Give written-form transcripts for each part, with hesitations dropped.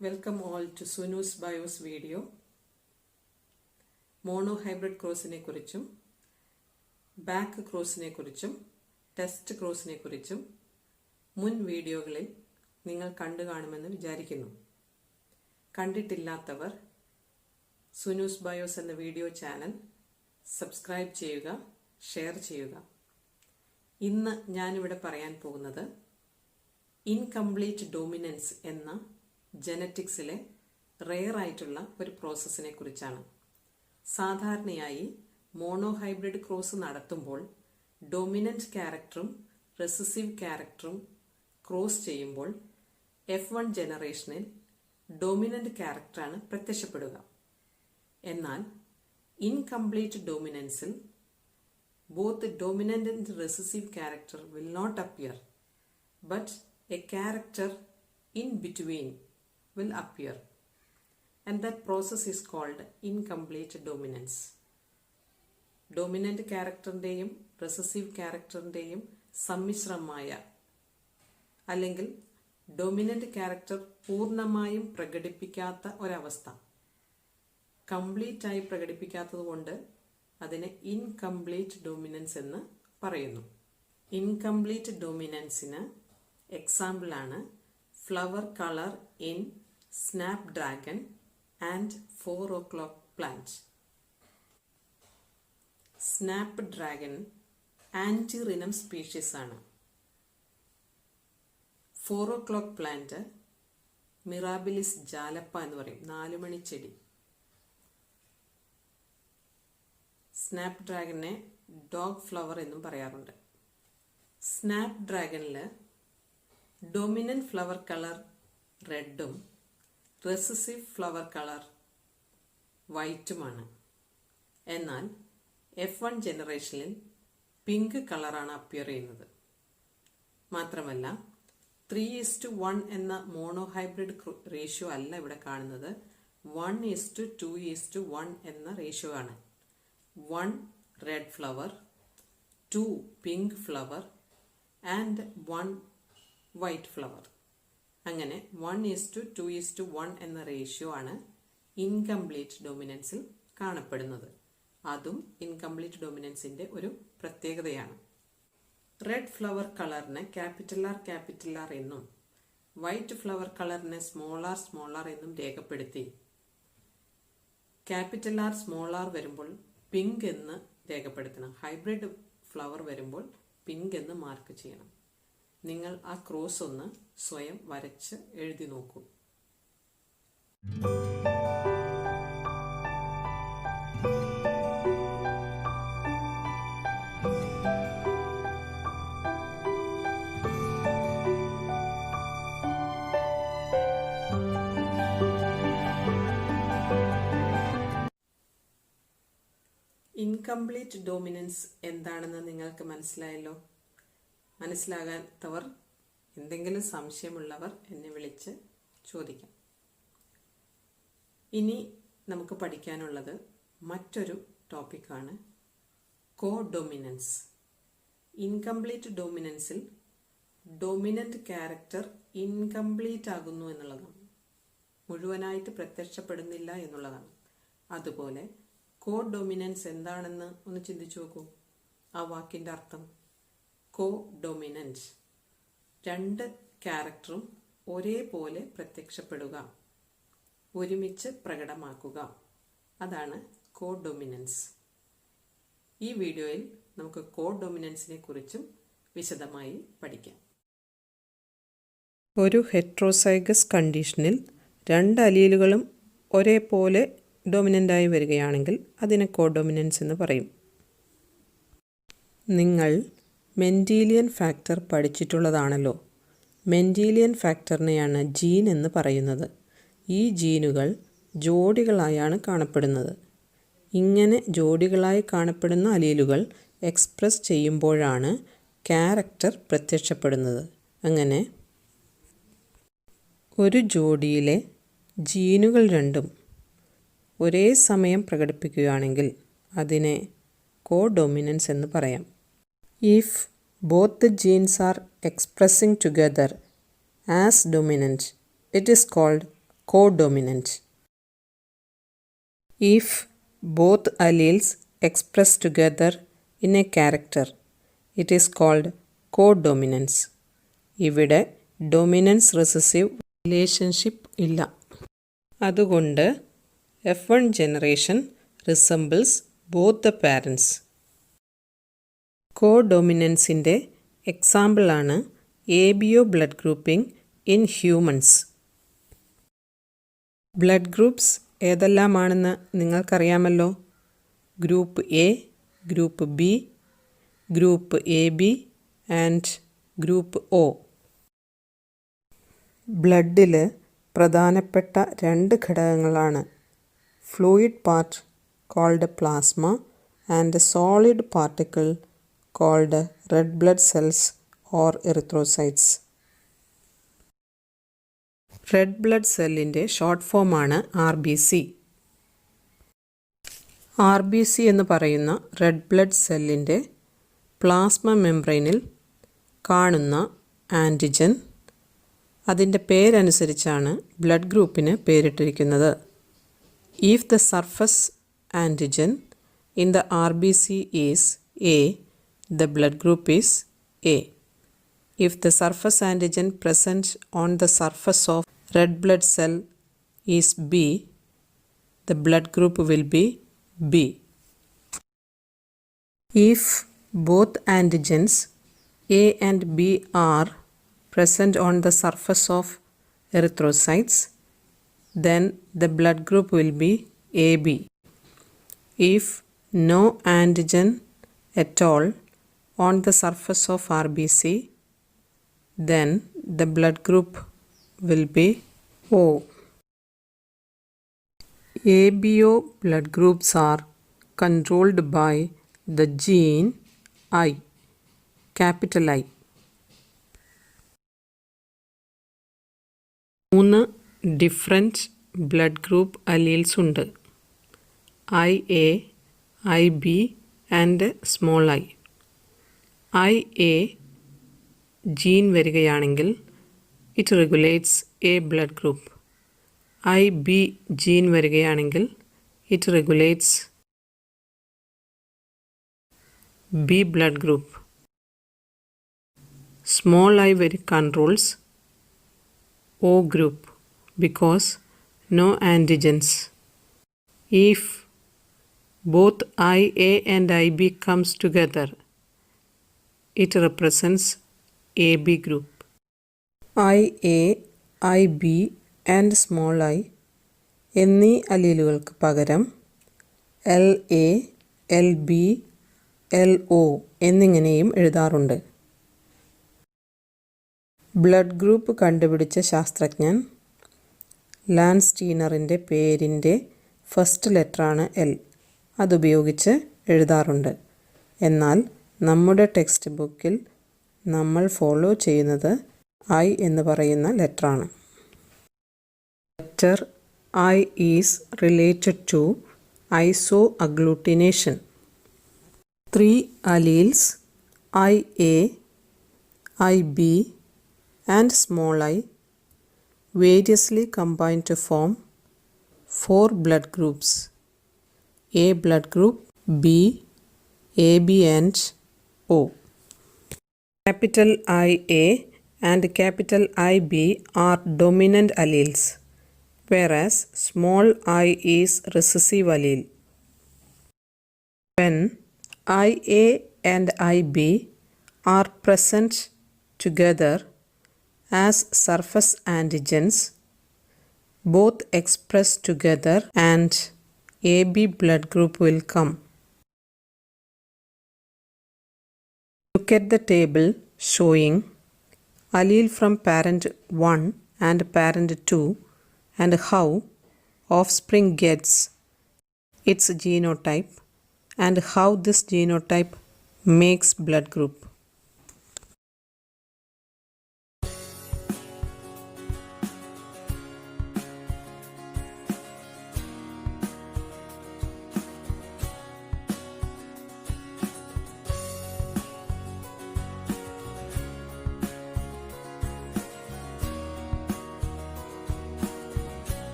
Welcome all to Sunu's Bios video. Monohybrid ക്രോസിനെ കുറിച്ചും back ക്രോസിനെ കുറിച്ചും ടെസ്റ്റ് ക്രോസിനെ കുറിച്ചും മുൻ വീഡിയോകളിൽ നിങ്ങൾ കണ്ടു കാണുമെന്ന് വിചാരിക്കുന്നു. കണ്ടിട്ടില്ലാത്തവർ സുനൂസ് ബയോസ് എന്ന വീഡിയോ ചാനൽ സബ്സ്ക്രൈബ് ചെയ്യുക, ഷെയർ ചെയ്യുക. ഇന്ന് ഞാനിവിടെ പറയാൻ പോകുന്നത് ഇൻകംപ്ലീറ്റ് ഡോമിനൻസ് എന്ന ജനറ്റിക്സിലെ റെയർ ആയിട്ടുള്ള ഒരു പ്രോസസ്സിനെ കുറിച്ചാണ്. സാധാരണയായി മോണോഹൈബ്രിഡ് ക്രോസ് നടത്തുമ്പോൾ ഡോമിനന്റ് ക്യാരക്ടറും റെസസീവ് ക്യാരക്ടറും ക്രോസ് ചെയ്യുമ്പോൾ F1 ജനറേഷനിൽ ഡോമിനന്റ് ക്യാരക്ടറാണ് പ്രത്യക്ഷപ്പെടുക. എന്നാൽ ഇൻകംപ്ലീറ്റ് ഡോമിനൻസിൽ both dominant and recessive character will not appear, but a character in between will appear, and that process is called incomplete dominance. Dominant ക്യാരക്ടറിന്റെയും റെസസീവ് ക്യാരക്ടറിന്റെയും സമ്മിശ്രമായ അല്ലെങ്കിൽ ഡോമിനന്റ് ക്യാരക്ടർ പൂർണ്ണമായും പ്രകടിപ്പിക്കാത്ത ഒരവസ്ഥ, കംപ്ലീറ്റ് ആയി പ്രകടിപ്പിക്കാത്തത് കൊണ്ട് അതിനെ ഇൻകംപ്ലീറ്റ് ഡോമിനൻസ് എന്ന് പറയുന്നു. ഇൻകംപ്ലീറ്റ് ഡോമിനൻസിന് എക്സാമ്പിൾ ആണ് flower color in snapdragon and 4 o'clock plant. Snapdragon Antirrhinum species ആണ്. 4 o'clock plant മിറാബിലിസ് ജാലപ്പ എന്ന് പറയും, 4 മണി ചെടി. സ്നാപ്ഡ്രാഗനെ ഡോഗ് ഫ്ലവർ എന്നും പറയാറുണ്ട്. സ്നാപ്ഡ്രാഗനിൽ ഡോമിനന്റ് ഫ്ലവർ കളർ റെഡും റെസസീവ് ഫ്ലവർ കളർ വൈറ്റുമാണ്. എന്നാൽ F1 ജനറേഷനിൽ പിങ്ക് കളറാണ് അപ്പിയർ ചെയ്യുന്നത്. മാത്രമല്ല 3:1 എന്ന മോണോഹൈബ്രിഡ് റേഷ്യോ അല്ല ഇവിടെ കാണുന്നത്, 1:2:1 എന്ന റേഷ്യോ ആണ്. 1 red flower, 2 pink flower and 1 white flower. അങ്ങനെ 1:2:1 എന്ന റേഷ്യോ ആണ് ഇൻകംപ്ലീറ്റ് ഡോമിനൻസിൽ കാണപ്പെടുന്നത്. അതും ഇൻകംപ്ലീറ്റ് ഡോമിനൻസിന്റെ ഒരു പ്രത്യേകതയാണ്. റെഡ് ഫ്ലവർ കളറിനെ ക്യാപിറ്റൽ ആർ എന്നും വൈറ്റ് ഫ്ലവർ കളറിനെ സ്മോൾ ആർ എന്നും രേഖപ്പെടുത്തി ക്യാപിറ്റൽ ആർ സ്മോൾ ആർ വരുമ്പോൾ പിങ്ക് എന്ന് രേഖപ്പെടുത്തണം. ഹൈബ്രിഡ് ഫ്ലവർ വരുമ്പോൾ പിങ്ക് എന്ന് മാർക്ക് ചെയ്യണം. നിങ്ങൾ ആ ക്രോസ് ഒന്ന് സ്വയം വരച്ച് എഴുതി നോക്കൂ. ഇൻകംപ്ലീറ്റ് ഡോമിനൻസ് എന്താണെന്ന് നിങ്ങൾക്ക് മനസ്സിലായല്ലോ. മനസ്സിലാകാത്തവർ, എന്തെങ്കിലും സംശയമുള്ളവർ എന്നെ വിളിച്ച് ചോദിക്കാം. ഇനി നമുക്ക് പഠിക്കാനുള്ളത് മറ്റൊരു ടോപ്പിക്കാണ് കോഡോമിനൻസ്. ഇൻകംപ്ലീറ്റ് ഡോമിനൻസിൽ ഡോമിനന്റ് ക്യാരക്ടർ ഇൻകംപ്ലീറ്റ് ആകുന്നു എന്നുള്ളതാണ്, മുഴുവനായിട്ട് പ്രത്യക്ഷപ്പെടുന്നില്ല എന്നുള്ളതാണ്. അതുപോലെ കോഡോമിനൻസ് എന്താണെന്ന് ഒന്ന് ചിന്തിച്ചു നോക്കൂ. ആ വാക്കിന്റെ അർത്ഥം കോഡോമിനൻറ്റ്, 2 ക്യാരക്ടറും ഒരേപോലെ പ്രത്യക്ഷപ്പെടുക, ഒരുമിച്ച് പ്രകടമാക്കുക, അതാണ് കോഡോമിനൻസ്. ഈ വീഡിയോയിൽ നമുക്ക് കോഡോമിനൻസിനെ കുറിച്ചും വിശദമായി പഠിക്കാം. ഒരു ഹെട്രോസൈഗസ് കണ്ടീഷനിൽ 2 അലീലുകളും ഒരേപോലെ ഡോമിനൻ്റായി വരികയാണെങ്കിൽ അതിനെ കോഡോമിനൻസ് എന്ന് പറയും. നിങ്ങൾ മെൻഡീലിയൻ ഫാക്ടർ പഠിച്ചിട്ടുള്ളതാണല്ലോ. മെൻഡീലിയൻ ഫാക്ടറിനെയാണ് ജീൻ എന്ന് പറയുന്നത്. ഈ ജീനുകൾ ജോഡികളായാണ് കാണപ്പെടുന്നത്. ഇങ്ങനെ ജോഡികളായി കാണപ്പെടുന്ന അലീലുകൾ എക്സ്പ്രസ് ചെയ്യുമ്പോഴാണ് ക്യാരക്ടർ പ്രത്യക്ഷപ്പെടുന്നത്. അങ്ങനെ ഒരു ജോഡിയിലെ ജീനുകൾ രണ്ടും ഒരേ സമയം പ്രകടിപ്പിക്കുകയാണെങ്കിൽ അതിനെ കോഡോമിനൻസ് എന്ന് പറയാം. If both the genes are expressing together as dominant, it is called codominant. If both alleles express together in a character, it is called codominance. ഇവിടെ ഡൊമിനൻസ് റിസസീവ് റിലേഷൻഷിപ്പ് ഇല്ല. അതുകൊണ്ട് F1 generation resembles both the parents. കോഡോമിനൻസിൻ്റെ എക്സാമ്പിളാണ് ABO blood grouping in humans. Blood groups ഏതെല്ലാമാണെന്ന് നിങ്ങൾക്കറിയാമല്ലോ. Group A, group B, group AB and group O. ബ്ലഡിൽ പ്രധാനപ്പെട്ട രണ്ട് ഘടകങ്ങളാണ് fluid part called plasma and solid particle called red blood cells or erythrocytes. Red blood സെല്ലിൻ്റെ short ഫോമാണ് RBC. RBC എന്ന് പറയുന്ന റെഡ് ബ്ലഡ് സെല്ലിൻ്റെ പ്ലാസ്മ മെംബ്രെയിനിൽ കാണുന്ന ആൻറ്റിജൻ അതിൻ്റെ പേരനുസരിച്ചാണ് ബ്ലഡ് ഗ്രൂപ്പിന് പേരിട്ടിരിക്കുന്നത്. If the surface antigen in the RBC is A, the blood group is A. If the surface antigen present on the surface of red blood cell is B, the blood group will be B. If both antigens A and B are present on the surface of erythrocytes, then the blood group will be AB. If no antigen at all on the surface of RBC, then the blood group will be O. ABO blood groups are controlled by the gene I, capital I. 3 different blood group alleles ഉണ്ട്. IA, IB and small I. IA gene വരികയാണെങ്കിൽ it regulates A blood group. IB gene വരികയാണെങ്കിൽ it regulates B blood group. Small I controls O group because no antigens. If both IA and IB comes together, it represents AB group. IA, IB and small I എന്നീ അലീലുകൾക്ക് പകരം LA, LB, LO എന്നിങ്ങനെയും എഴുതാറുണ്ട്. Blood group കണ്ടുപിടിച്ച ശാസ്ത്രജ്ഞൻ ലാൻസ്റ്റീനറിൻ്റെ പേരിൻ്റെ first ലെറ്ററാണ് L. അതുപയോഗിച്ച് എഴുതാറുണ്ട്. എന്നാൽ നമ്മുടെ ടെക്സ്റ്റ് ബുക്കിൽ നമ്മൾ ഫോളോ ചെയ്യുന്നത് I എന്ന് പറയുന്ന ലെറ്ററാണ്. Letter I is related to isoagglutination. 3 alleles IA, IB and small I variously combine to form 4 blood groups: A blood group, B, AB and O. Capital IA and capital IB are dominant alleles, whereas small I is recessive allele. When IA and IB are present together as surface antigens, both express together and AB blood group will come. Look at the table showing allele from parent 1 and parent 2 and how offspring gets its genotype and how this genotype makes blood group.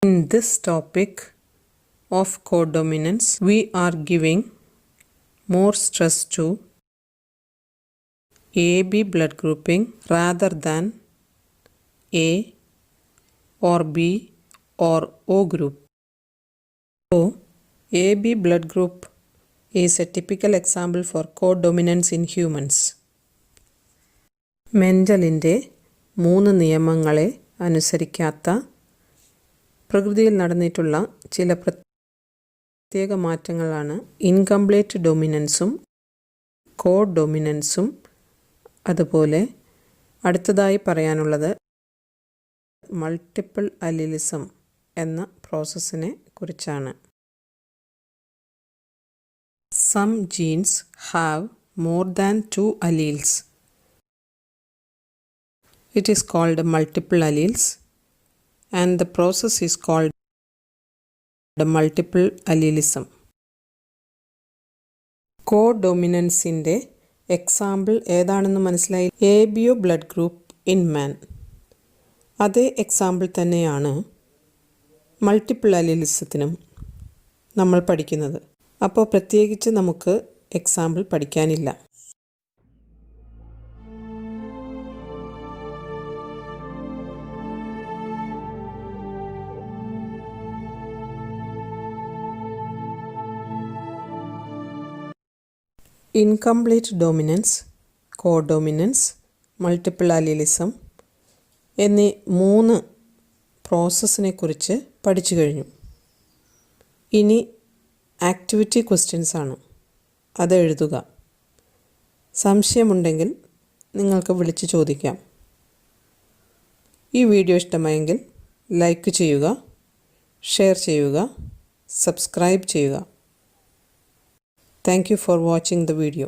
In this topic of codominance, we are giving more stress to AB blood grouping rather than A or B or O group. So, AB blood group is a typical example for codominance in humans. മെൻഡലിൻ്റെ 3 നിയമങ്ങളെ അനുസരിക്കാത്ത പ്രകൃതിയിൽ നടന്നിട്ടുള്ള ചില പ്രത്യേക മാറ്റങ്ങളാണ് incomplete ഡൊമിനൻസും കോഡൊമിനൻസും. അതുപോലെ അടുത്തതായി പറയാനുള്ളത് multiple allelism എന്ന പ്രോസസ്സിനെ കുറിച്ചാണ്. Some genes have more than 2 alleles. It is called multiple alleles and the process is called multiple allelism. കോഡൊമിനൻസിൻ്റെ എക്സാമ്പിൾ ഏതാണെന്ന് മനസ്സിലായി. ABO blood group in man. അതേ എക്സാമ്പിൾ തന്നെയാണ് മൾട്ടിപ്പിൾ അലീലിസത്തിനും നമ്മൾ പഠിക്കുന്നത്. അപ്പോൾ പ്രത്യേകിച്ച് നമുക്ക് example പഠിക്കാനില്ല. Incomplete dominance, കോഡൊമിനൻസ്, multiple allelism എന്നീ 3 പ്രോസസ്സിനെ കുറിച്ച് പഠിച്ചു കഴിഞ്ഞു. ഇനി ആക്ടിവിറ്റി ക്വസ്റ്റ്യൻസ് ആണ്. അത് എഴുതുക. സംശയമുണ്ടെങ്കിൽ നിങ്ങൾക്ക് വിളിച്ച് ചോദിക്കാം. ഈ വീഡിയോ ഇഷ്ടമായെങ്കിൽ ലൈക്ക് ചെയ്യുക, ഷെയർ ചെയ്യുക, സബ്സ്ക്രൈബ് ചെയ്യുക. Thank you for watching the video.